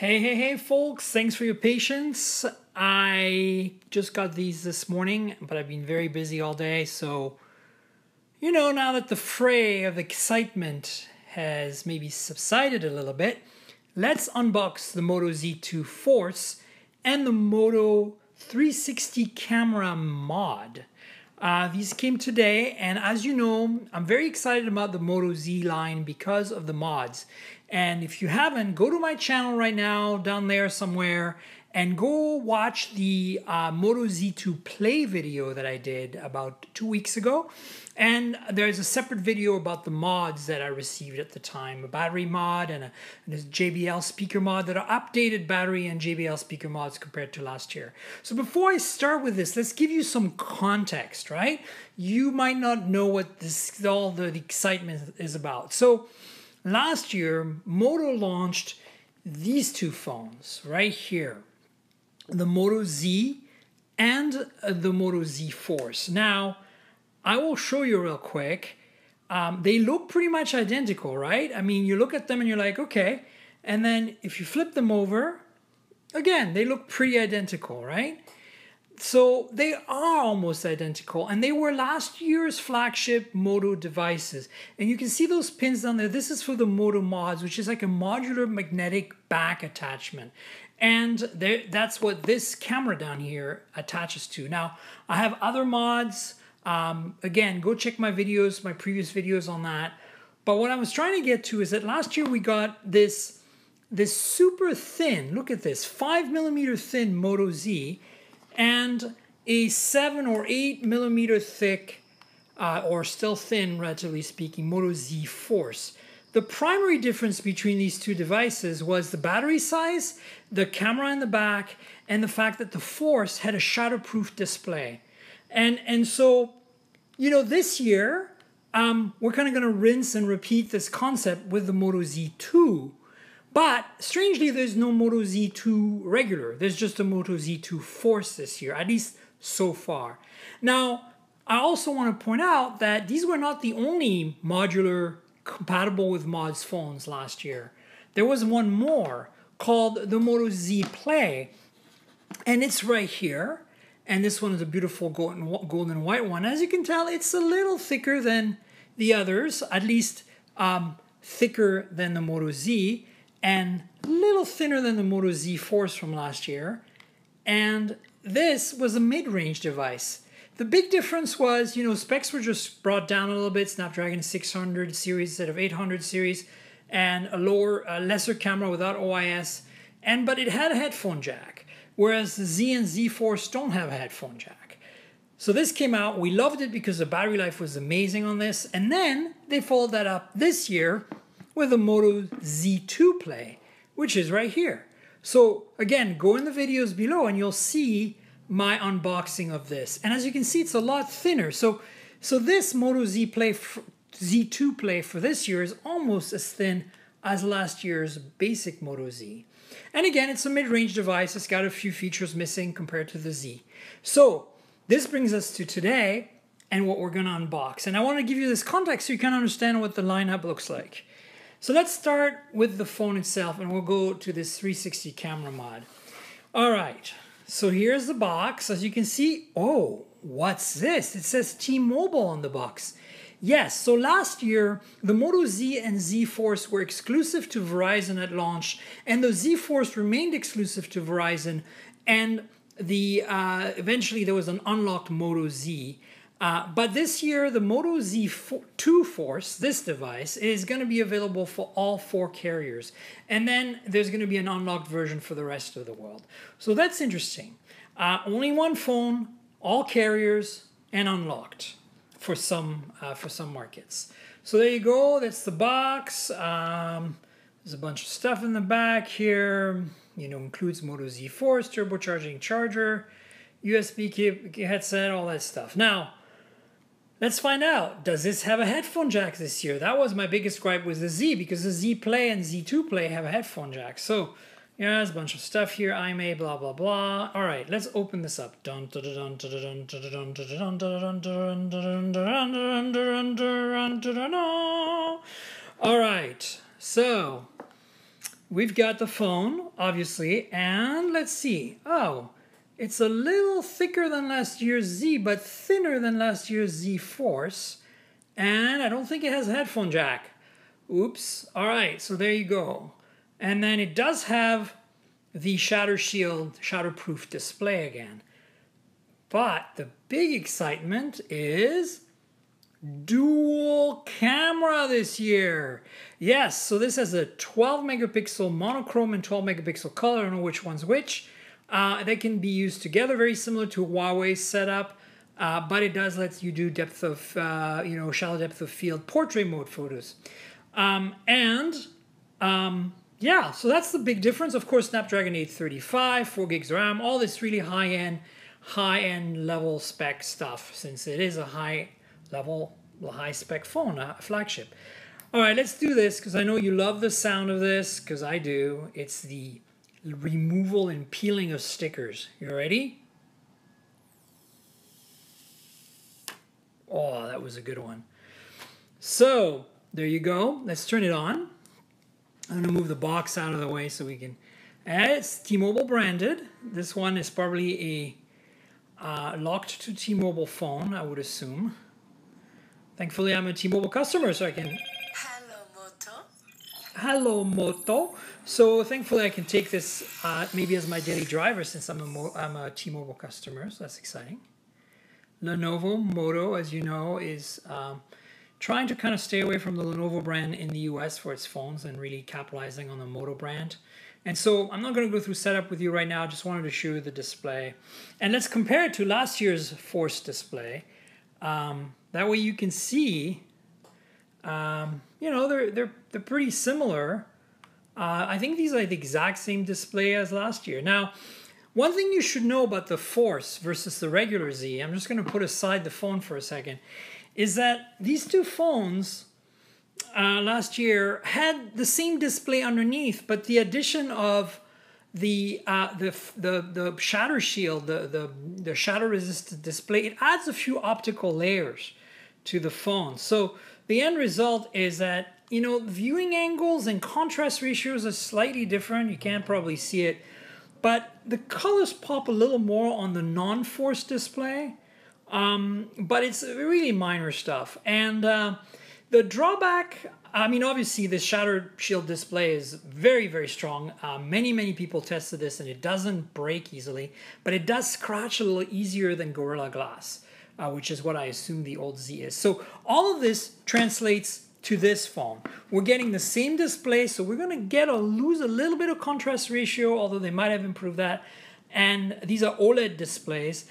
Hey, folks, thanks for your patience. I just got these this morning, but I've been very busy all day. So, now that the fray of excitement has maybe subsided a little bit, let's unbox the Moto Z2 Force and the Moto 360 camera mod. These came today, and as you know, I'm very excited about the Moto Z line because of the mods. And if you haven't, go to my channel right now, down there somewhere, and go watch the Moto Z2 Play video that I did about 2 weeks ago. And there's a separate video about the mods that I received at the time, a battery mod and a JBL speaker mod that are updated battery and JBL speaker mods compared to last year. So before I start with this, let's give you some context, right? You might not know what all the excitement is about. So last year, Moto launched these two phones right here, the Moto Z and the Moto Z Force. Now, I will show you real quick. They look pretty much identical, right? I mean, you look at them and you're like, okay. And then if you flip them over, again, they look pretty identical, right? So they are almost identical, and they were last year's flagship Moto devices. And you can see those pins down there. This is for the Moto mods, which is like a modular magnetic back attachment. And that's what this camera down here attaches to. Now, I have other mods. Again, go check my videos, my previous videos on that. But what I was trying to get to is that last year we got this super thin, look at this, 5mm thin Moto Z, and a 7 or 8mm thick, or still thin, relatively speaking, Moto Z Force. The primary difference between these two devices was the battery size, the camera in the back, and the fact that the Force had a shatterproof display. And so, this year, we're kind of going to rinse and repeat this concept with the Moto Z2. But strangely, there's no Moto Z2 regular. There's just a Moto Z2 Force this year, at least so far. Now, I also want to point out that these were not the only modular compatible with mods phones last year. There was one more called the Moto Z Play, and it's right here. And this one is a beautiful gold and white one. As you can tell, it's a little thicker than the others, at least thicker than the Moto Z, and a little thinner than the Moto Z Force from last year. And this was a mid-range device. The big difference was, specs were just brought down a little bit, Snapdragon 600 series instead of 800 series, and a lesser camera without OIS, but it had a headphone jack. Whereas the Z and Z Force don't have a headphone jack. So this came out, we loved it because the battery life was amazing on this, and then they followed that up this year with the Moto Z2 Play, which is right here. So again, go in the videos below and you'll see my unboxing of this. And as you can see, it's a lot thinner. So this Moto Z Play, Z2 Play for this year is almost as thin as last year's basic Moto Z. And again, it's a mid-range device. It's got a few features missing compared to the Z. So this brings us to today and what we're going to unbox. And I want to give you this context so you can understand what the lineup looks like. So let's start with the phone itself, and we'll go to this 360 camera mod. All right, so here's the box. As you can see, oh, what's this? It says T-Mobile on the box. Yes, so last year, the Moto Z and Z Force were exclusive to Verizon at launch, and the Z Force remained exclusive to Verizon, and eventually there was an unlocked Moto Z. But this year, the Moto Z2 Force, this device, is going to be available for all 4 carriers. And then there's going to be an unlocked version for the rest of the world. So that's interesting. Only one phone, all carriers, and unlocked for some markets. So there you go. That's the box. There's a bunch of stuff in the back here. Includes Moto Z Force, turbocharging charger, USB headset, all that stuff. Now, let's find out. Does this have a headphone jack this year? That was my biggest gripe with the Z, because the Z Play and Z2 Play have a headphone jack. So yeah, there's a bunch of stuff here. IMA, blah, blah, blah. All right, let's open this up. All right, so we've got the phone, obviously, and let's see. Oh, it's a little thicker than last year's Z, but thinner than last year's Z Force. And I don't think it has a headphone jack. Oops. All right, so there you go. And then it does have the shatter shield, shatterproof display again. But the big excitement is dual camera this year. Yes, so this has a 12 megapixel monochrome and 12 megapixel color. I don't know which one's which. They can be used together, very similar to Huawei's setup. But it does let you do depth of, shallow depth of field portrait mode photos. Yeah, so that's the big difference. Of course, Snapdragon 835, 4 gigs RAM, all this really high-end level spec stuff, since it is a high-spec phone, a flagship. All right, let's do this, because I know you love the sound of this, because I do. It's the removal and peeling of stickers. You ready? Oh, that was a good one. So, there you go. Let's turn it on. I'm going to move the box out of the way so we can... It's T-Mobile branded. This one is probably a locked to T-Mobile phone, I would assume. Thankfully, I'm a T-Mobile customer, so I can... Hello, Moto. Hello, Moto. So, thankfully, I can take this maybe as my daily driver since I'm a T-Mobile customer, so that's exciting. Lenovo Moto, as you know, is trying to kind of stay away from the Lenovo brand in the US for its phones and really capitalizing on the Moto brand. And so I'm not going to go through setup with you right now. I just wanted to show you the display. And let's compare it to last year's Force display. That way you can see, they're pretty similar. I think these are the exact same display as last year. Now, one thing you should know about the Force versus the regular Z, I'm just going to put aside the phone for a second, is that these two phones last year had the same display underneath, but the addition of the shatter shield, the shatter resistant display, it adds a few optical layers to the phone. So the end result is that, viewing angles and contrast ratios are slightly different. You can't probably see it. But the colors pop a little more on the non-Force display, but it's really minor stuff. And the drawback, obviously the shatter shield display is very, very strong. Many people tested this and it doesn't break easily, but it does scratch a little easier than Gorilla Glass, which is what I assume the old Z is. So all of this translates to this phone. We're getting the same display, so we're going to lose a little bit of contrast ratio, although they might have improved that. And these are OLED displays,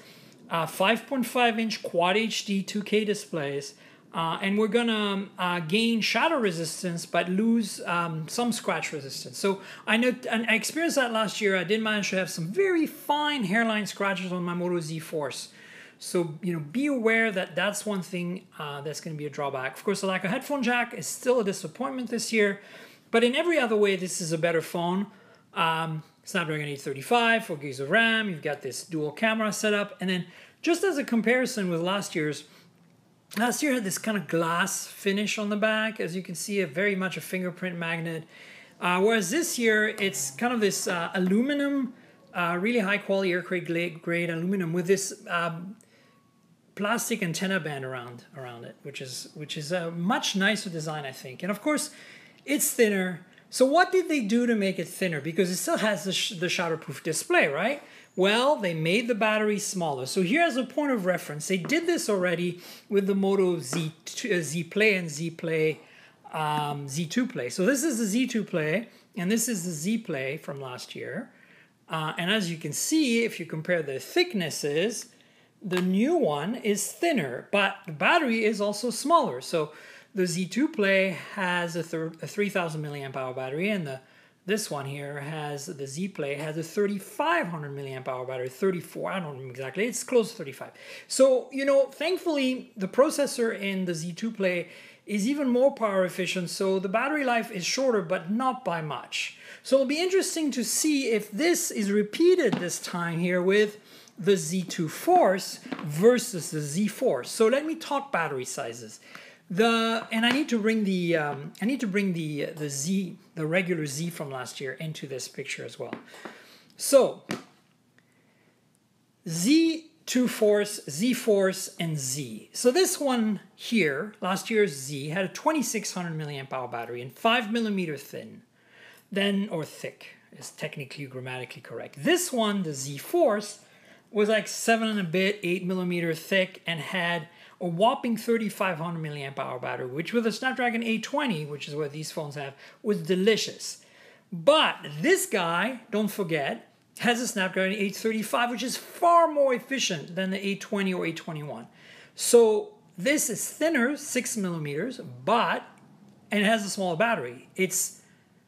5.5-inch Quad HD 2K displays, and we're going to gain shadow resistance but lose some scratch resistance. So I know, and I experienced that last year. I did manage to have some very fine hairline scratches on my Moto Z Force. So, be aware that that's one thing that's going to be a drawback. Of course, the lack of headphone jack is still a disappointment this year. But in every other way, this is a better phone. Snapdragon 835, 4 gigs of RAM. You've got this dual camera setup. And then just as a comparison with last year had this kind of glass finish on the back. As you can see, very much a fingerprint magnet. Whereas this year, it's kind of this aluminum, really high quality aircraft grade aluminum with this plastic antenna band around it, which is a much nicer design, I think. And of course, it's thinner. So what did they do to make it thinner? Because it still has the shatterproof display, right? Well, they made the battery smaller. So here's a point of reference. They did this already with the Moto Z Play and Z Play Z2 Play. So this is the Z2 Play, and this is the Z Play from last year. And as you can see, if you compare the thicknesses, the new one is thinner, but the battery is also smaller. So the Z2 Play has a 3,000 milliamp hour battery, and this one here has, the Z Play has a 3,500 milliamp hour battery, 34, I don't know exactly, it's close to 35. So, thankfully, the processor in the Z2 Play is even more power efficient, so the battery life is shorter, but not by much. So it'll be interesting to see if this is repeated this time here with the Z2 Force versus the Z Force. So let me talk battery sizes. And I need to bring the Z, the regular Z from last year, into this picture as well. So Z2 Force, Z Force, and Z. So this one here, last year's Z, had a 2600 milliamp hour battery and 5mm thin, or thick is technically grammatically correct. This one, the Z Force, was like 7 and a bit, 8mm thick, and had a whopping 3500 milliamp hour battery, which with a Snapdragon 820, which is what these phones have, was delicious. But this guy, don't forget, has a Snapdragon 835, which is far more efficient than the 820 or 821. So this is thinner, 6mm, and it has a smaller battery.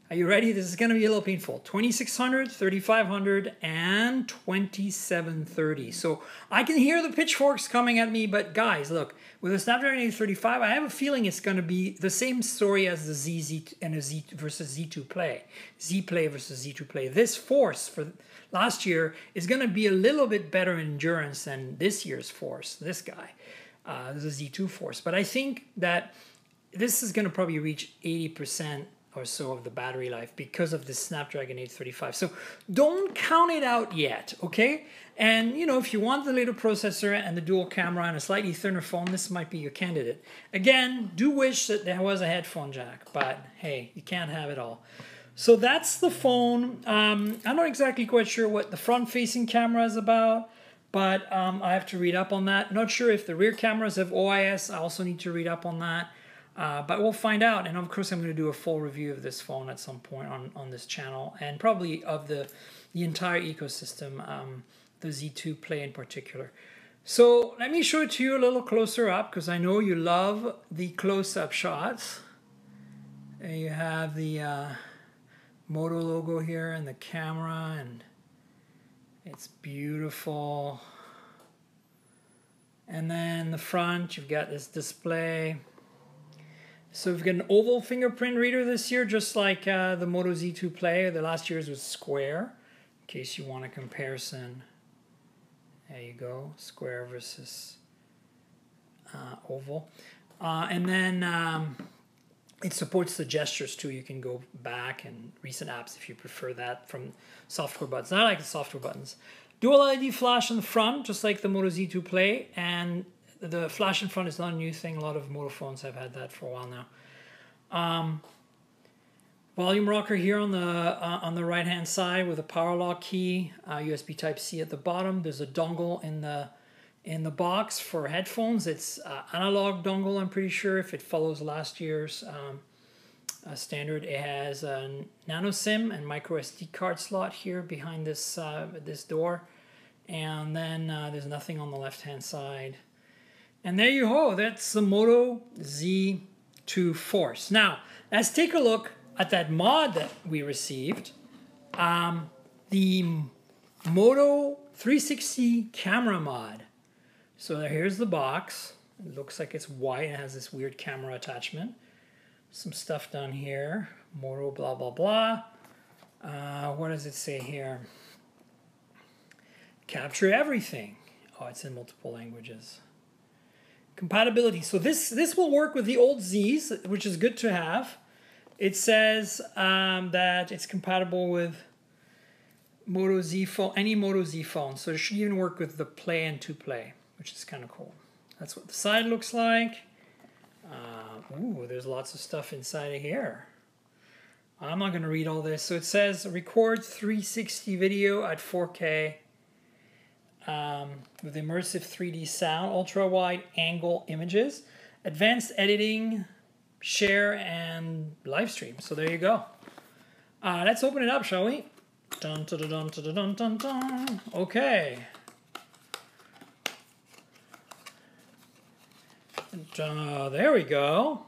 Are you ready? This is going to be a little painful. 2600, 3500, and 2730. So I can hear the pitchforks coming at me, but guys, look, with a Snapdragon 835, I have a feeling it's going to be the same story as the Z and a Z versus Z2 Play. Z Play versus Z2 Play. This Force for last year is going to be a little bit better in endurance than this year's Force, this guy, the Z2 Force. But I think that this is going to probably reach 80% or so of the battery life because of the Snapdragon 835. So don't count it out yet, okay? And you know, if you want the little processor and the dual camera and a slightly thinner phone, this might be your candidate. Again, do wish that there was a headphone jack, but hey, you can't have it all. So that's the phone. I'm not exactly quite sure what the front-facing camera is about, but I have to read up on that. Not sure if the rear cameras have OIS. I also need to read up on that. But we'll find out, and of course I'm going to do a full review of this phone at some point on this channel, and probably of the entire ecosystem, the Z2 Play in particular. So let me show it to you a little closer up, because I know you love the close-up shots. And you have the Moto logo here and the camera, and it's beautiful. And then the front, you've got this display. So we've got an oval fingerprint reader this year, just like the Moto Z2 Play. The last year's was square, in case you want a comparison. There you go, square versus oval. And then it supports the gestures too. You can go back and recent apps if you prefer that from software buttons. I like the software buttons. Dual LED flash in the front, just like the Moto Z2 Play, and the flash in front is not a new thing. A lot of Moto phones have had that for a while now. Volume rocker here on the right hand side with a power lock key. USB Type-C at the bottom. There's a dongle in the box for headphones. It's analog dongle, I'm pretty sure, if it follows last year's standard. It has a nano SIM and micro SD card slot here behind this this door, and then there's nothing on the left hand side. And there you go, that's the Moto Z2 Force. Now, let's take a look at that mod that we received. The Moto 360 camera mod. So here's the box. It looks like it's white. It has this weird camera attachment. Some stuff down here. Moto blah, blah, blah. What does it say here? Capture everything. Oh, it's in multiple languages. Compatibility. So this will work with the old Zs, which is good to have. It says that it's compatible with Moto Z phone, any Moto Z phone. So it should even work with the Play and 2 Play, which is kind of cool. That's what the side looks like. Ooh, there's lots of stuff inside of here. I'm not going to read all this. So it says record 360 video at 4K. With immersive 3D sound, ultra-wide angle images, advanced editing, share, and live stream. So there you go. Let's open it up, shall we? Dun, dun, dun, dun, dun, dun, dun. Okay. There we go.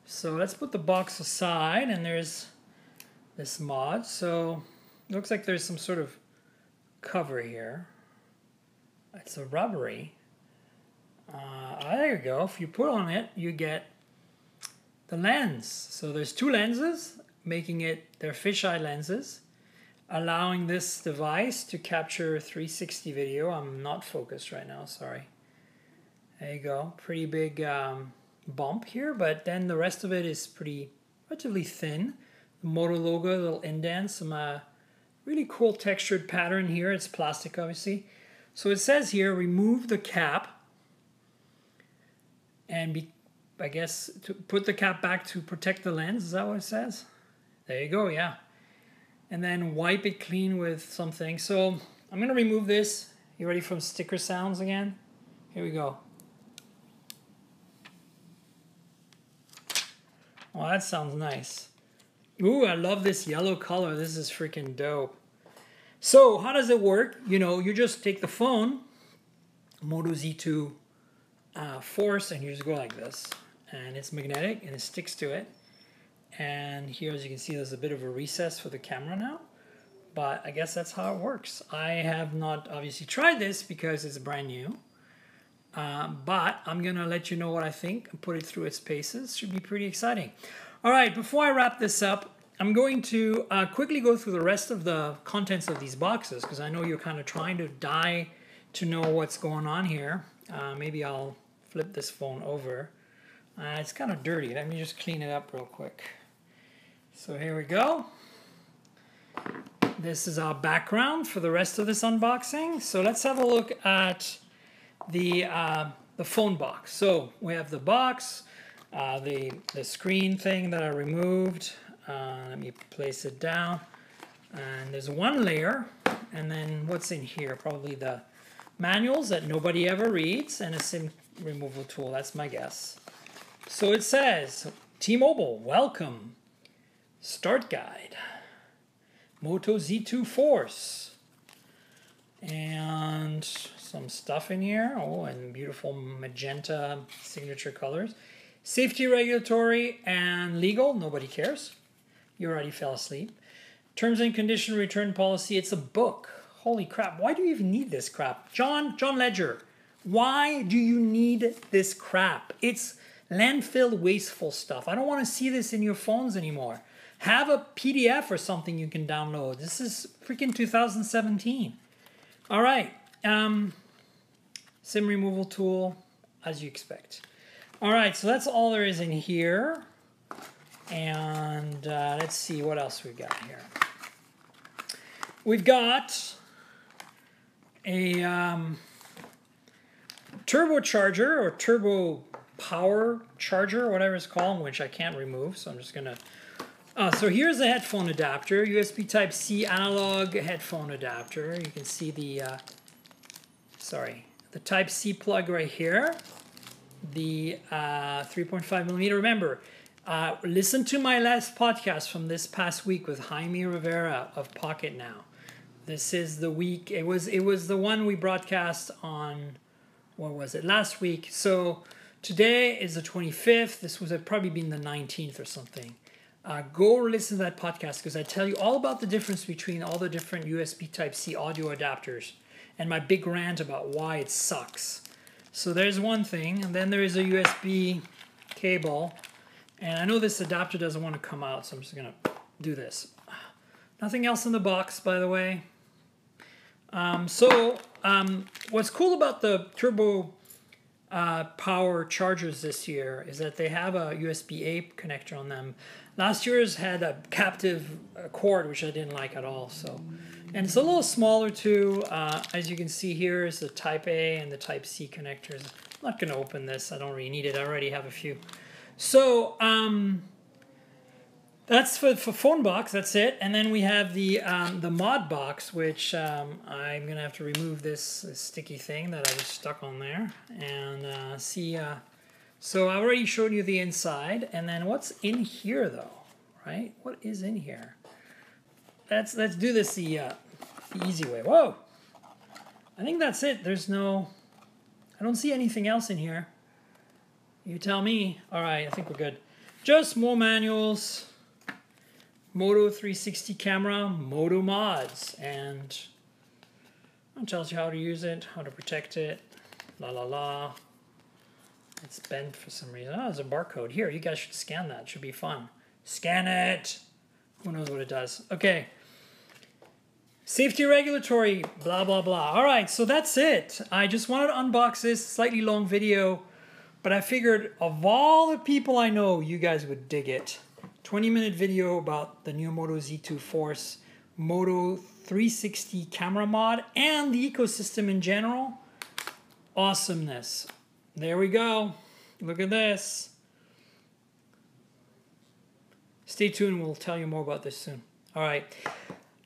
So let's put the box aside, and there's this mod. So it looks like there's some sort of cover here. It's a rubbery. There you go. If you put on it, you get the lens. So there's two lenses, making it, they're fisheye lenses, allowing this device to capture 360 video. I'm not focused right now, sorry. There you go. Pretty big bump here, but then the rest of it is relatively thin. The Moto logo, a little indent, some really cool textured pattern here. It's plastic, obviously. So it says here, remove the cap, and I guess to put the cap back to protect the lens. Is that what it says? There you go, yeah. And then wipe it clean with something. So I'm going to remove this. You ready for sticker sounds again? Here we go. Oh, that sounds nice. Ooh, I love this yellow color. This is freaking dope. So how does it work? You know, you just take the phone, Moto Z2 Force, and you just go like this. And it's magnetic and it sticks to it. And here, as you can see, there's a bit of a recess for the camera now. But I guess that's how it works. I have not obviously tried this because it's brand new. But I'm going to let you know what I think and put it through its paces. Should be pretty exciting. All right, before I wrap this up, I'm going to quickly go through the rest of the contents of these boxes because I know you're kind of trying to die to know what's going on here. Maybe I'll flip this phone over. It's kind of dirty. Let me just clean it up real quick. So here we go. This is our background for the rest of this unboxing. So let's have a look at the phone box. So we have the box, the screen thing that I removed. Let me place it down. And there's one layer. And then what's in here? Probably the manuals that nobody ever reads and a SIM removal tool. That's my guess. So it says, T-Mobile, welcome. Start guide. Moto Z2 Force. And some stuff in here. Oh, and beautiful magenta signature colors. Safety, regulatory, and legal. Nobody cares. You already fell asleep. Terms and condition return policy. It's a book. Holy crap. Why do you even need this crap? John Ledger, why do you need this crap? It's landfill wasteful stuff. I don't want to see this in your phones anymore. Have a PDF or something you can download. This is freaking 2017. All right. SIM removal tool, as you expect. All right, so that's all there is in here. And let's see what else we've got here. We've got a turbocharger or turbo power charger, or whatever it's called, which I can't remove, so I'm just going to... so here's the headphone adapter, USB Type-C analog headphone adapter. You can see the, the Type-C plug right here. The 3.5 millimeter. Remember, listen to my last podcast from this past week with Jaime Rivera of Pocket Now. This is the week. It was the one we broadcast on, what was it, last week. So today is the 25th. This was probably been the 19th or something. Go listen to that podcast because I tell you all about the difference between all the different USB Type-C audio adapters and my big rant about why it sucks. So there's one thing, and then there is a USB cable. And I know this adapter doesn't want to come out, so I'm just going to do this. Nothing else in the box, by the way. What's cool about the turbo power chargers this year is that they have a USB-A connector on them. Last year's had a captive cord, which I didn't like at all. And it's a little smaller too. As you can see here is the Type A and the Type C connectors. I'm not going to open this. I don't really need it. I already have a few. So that's for phone box. That's it. And then we have the mod box, which I'm going to have to remove this sticky thing that I just stuck on there. And see... So I already showed you the inside, and then what's in here though, right? What is in here? Let's do this the easy way. Whoa! I think that's it. I don't see anything else in here. You tell me. All right, I think we're good. Just more manuals, Moto 360 camera, Moto mods, and it tells you how to use it, how to protect it, la la la. It's bent for some reason. Oh, there's a barcode. Here, you guys should scan that. It should be fun. Scan it! Who knows what it does? Okay. Safety regulatory, blah, blah, blah. All right, so that's it. I just wanted to unbox this slightly long video But I figured of all the people I know, you guys would dig it. 20-minute video about the new Moto Z2 Force, Moto 360 camera mod, and the ecosystem in general. Awesomeness. There we go. Look at this. Stay tuned. We'll tell you more about this soon. All right.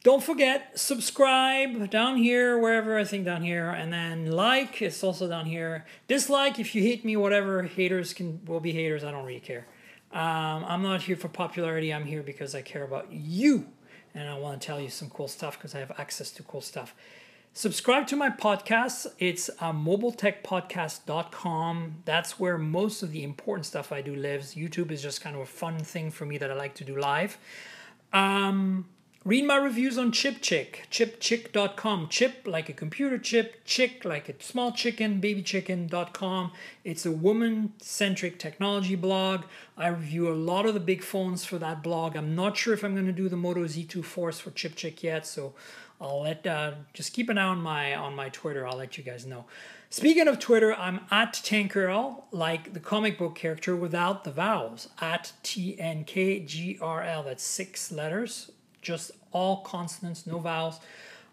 Don't forget, subscribe down here, wherever, I think down here, and then like, it's also down here. Dislike if you hate me, whatever. Haters will be haters. I don't really care. I'm not here for popularity. I'm here because I care about you, and I want to tell you some cool stuff because I have access to cool stuff. Subscribe to my podcast. It's mobiletechpodcast.com. That's where most of the important stuff I do lives. YouTube is just kind of a fun thing for me that I like to do live. Read my reviews on ChipChick, chipchick.com. Chip like a computer chip, chick like a small chicken, babychicken.com. It's a woman-centric technology blog. I review a lot of the big phones for that blog. I'm not sure if I'm going to do the Moto Z2 Force for ChipChick yet, so I'll just keep an eye on my Twitter. I'll let you guys know. Speaking of Twitter, I'm at Tankerl, like the comic book character without the vowels. At TNKGRL. That's 6 letters. Just all consonants, no vowels.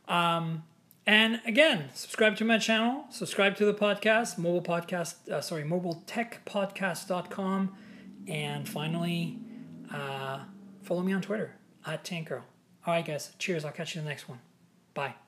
And again, subscribe to my channel, subscribe to the podcast, mobiletechpodcast.com, and finally, follow me on Twitter at Tankerl. All right, guys, cheers. I'll catch you in the next one. Bye.